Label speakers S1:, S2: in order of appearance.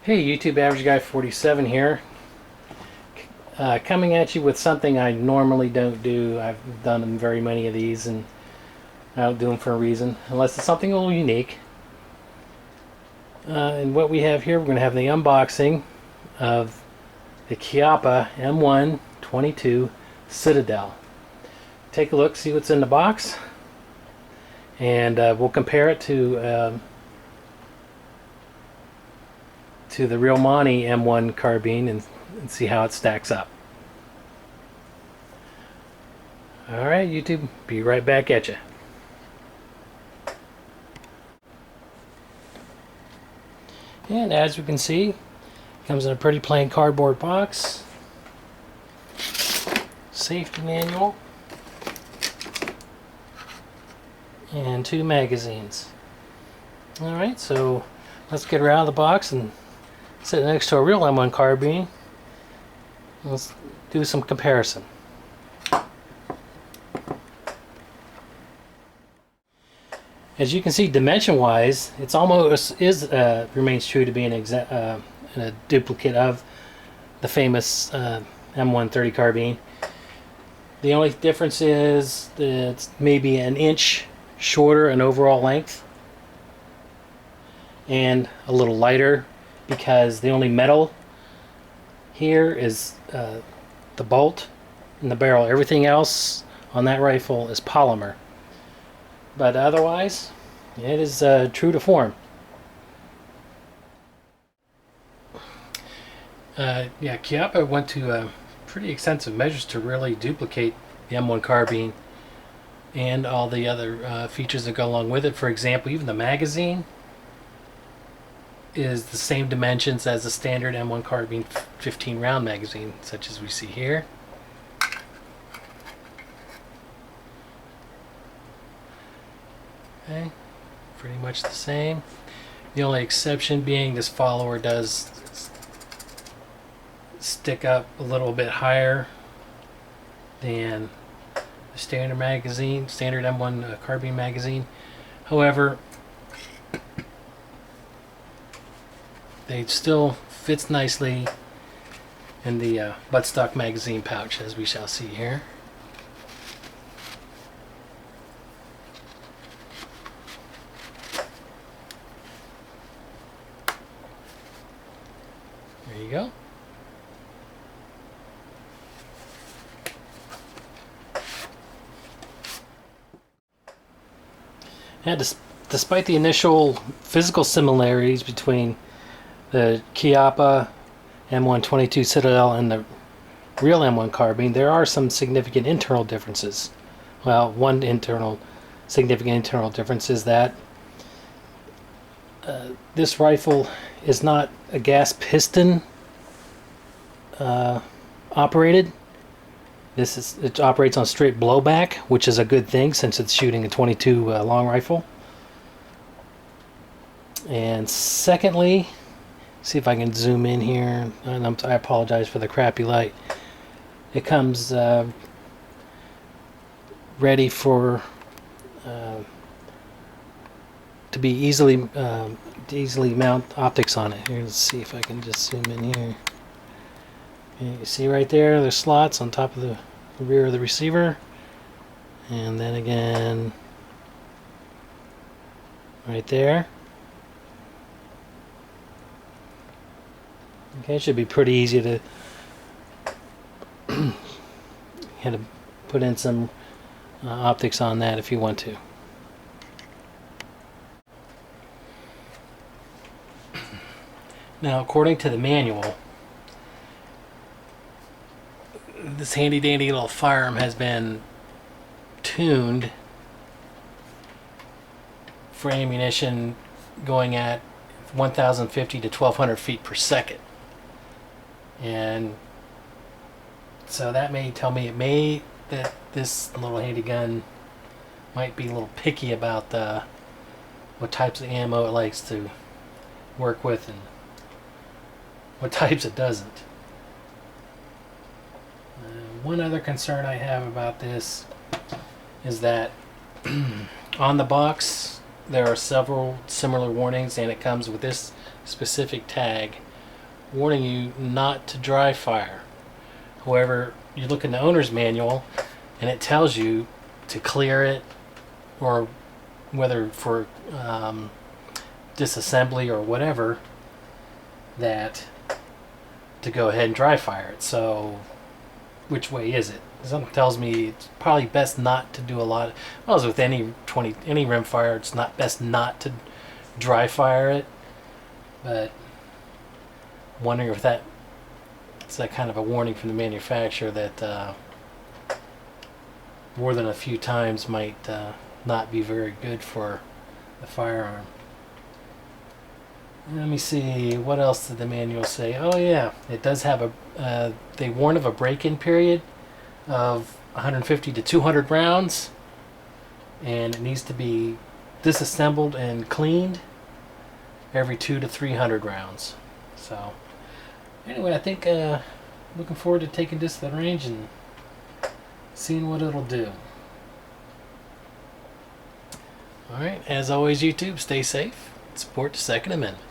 S1: Hey YouTube, Average Guy 47 here, coming at you with something I normally don't do. I've done very many of these and I don't do them for a reason, unless it's something a little unique. And what we have here, we're going to have the unboxing of the Chiappa M1-22 Citadel. Take a look, see what's in the box, and we'll compare it to the real Monty M1 Carbine and see how it stacks up. Alright YouTube, be right back at you. And as we can see, it comes in a pretty plain cardboard box. Safety manual. And 2 magazines. Alright, so let's get her out of the box and sit next to a real M1 Carbine. Let's do some comparison. As you can see, dimension-wise, it's almost remains true to be a duplicate of the famous M130 Carbine. The only difference is that it's maybe an inch shorter in overall length and a little lighter, because the only metal here is the bolt and the barrel. Everything else on that rifle is polymer. But otherwise, it is true to form. Yeah, Chiappa went to pretty extensive measures to really duplicate the M1 Carbine and all the other features that go along with it. For example, even the magazine is the same dimensions as the standard M1 Carbine 15 round magazine, such as we see here. Okay, pretty much the same. The only exception being this follower does stick up a little bit higher than the standard magazine, standard M1 Carbine magazine. However, it still fits nicely in the buttstock magazine pouch, as we shall see here. There you go. And despite the initial physical similarities between the Chiappa M1-22 Citadel and the real M1 Carbine, there are some significant internal differences. Well, one significant internal difference is that this rifle is not a gas piston operated. It operates on straight blowback, which is a good thing since it's shooting a 22 long rifle. And secondly, see if I can zoom in here, and I apologize for the crappy light. It comes ready for to be easily mount optics on it. Here, let's see if I can just zoom in here. And you see right there, there's slots on top of the rear of the receiver, and then again right there. Okay, it should be pretty easy to put in some optics on that if you want to. Now, according to the manual, this handy dandy little firearm has been tuned for ammunition going at 1,050 to 1,200 feet per second. And so that may tell me that this little handy gun might be a little picky about what types of ammo it likes to work with and what types it doesn't. One other concern I have about this is that on the box there are several similar warnings, and it comes with this specific tag warning you not to dry fire. However, you look in the owner's manual and it tells you to clear it, or whether for disassembly or whatever, that to go ahead and dry fire it. So which way is it? Something tells me it's probably best not to do a lot. Well, as with any rim fire, it's not best not to dry fire it. But wondering if it's that kind of a warning from the manufacturer that more than a few times might not be very good for the firearm. Let me see, what else did the manual say? Oh yeah, it does have they warn of a break-in period of 150 to 200 rounds, and it needs to be disassembled and cleaned every 200 to 300 rounds. So anyway, I think looking forward to taking this to the range and seeing what it'll do. Alright, as always, YouTube, stay safe, support the Second Amendment.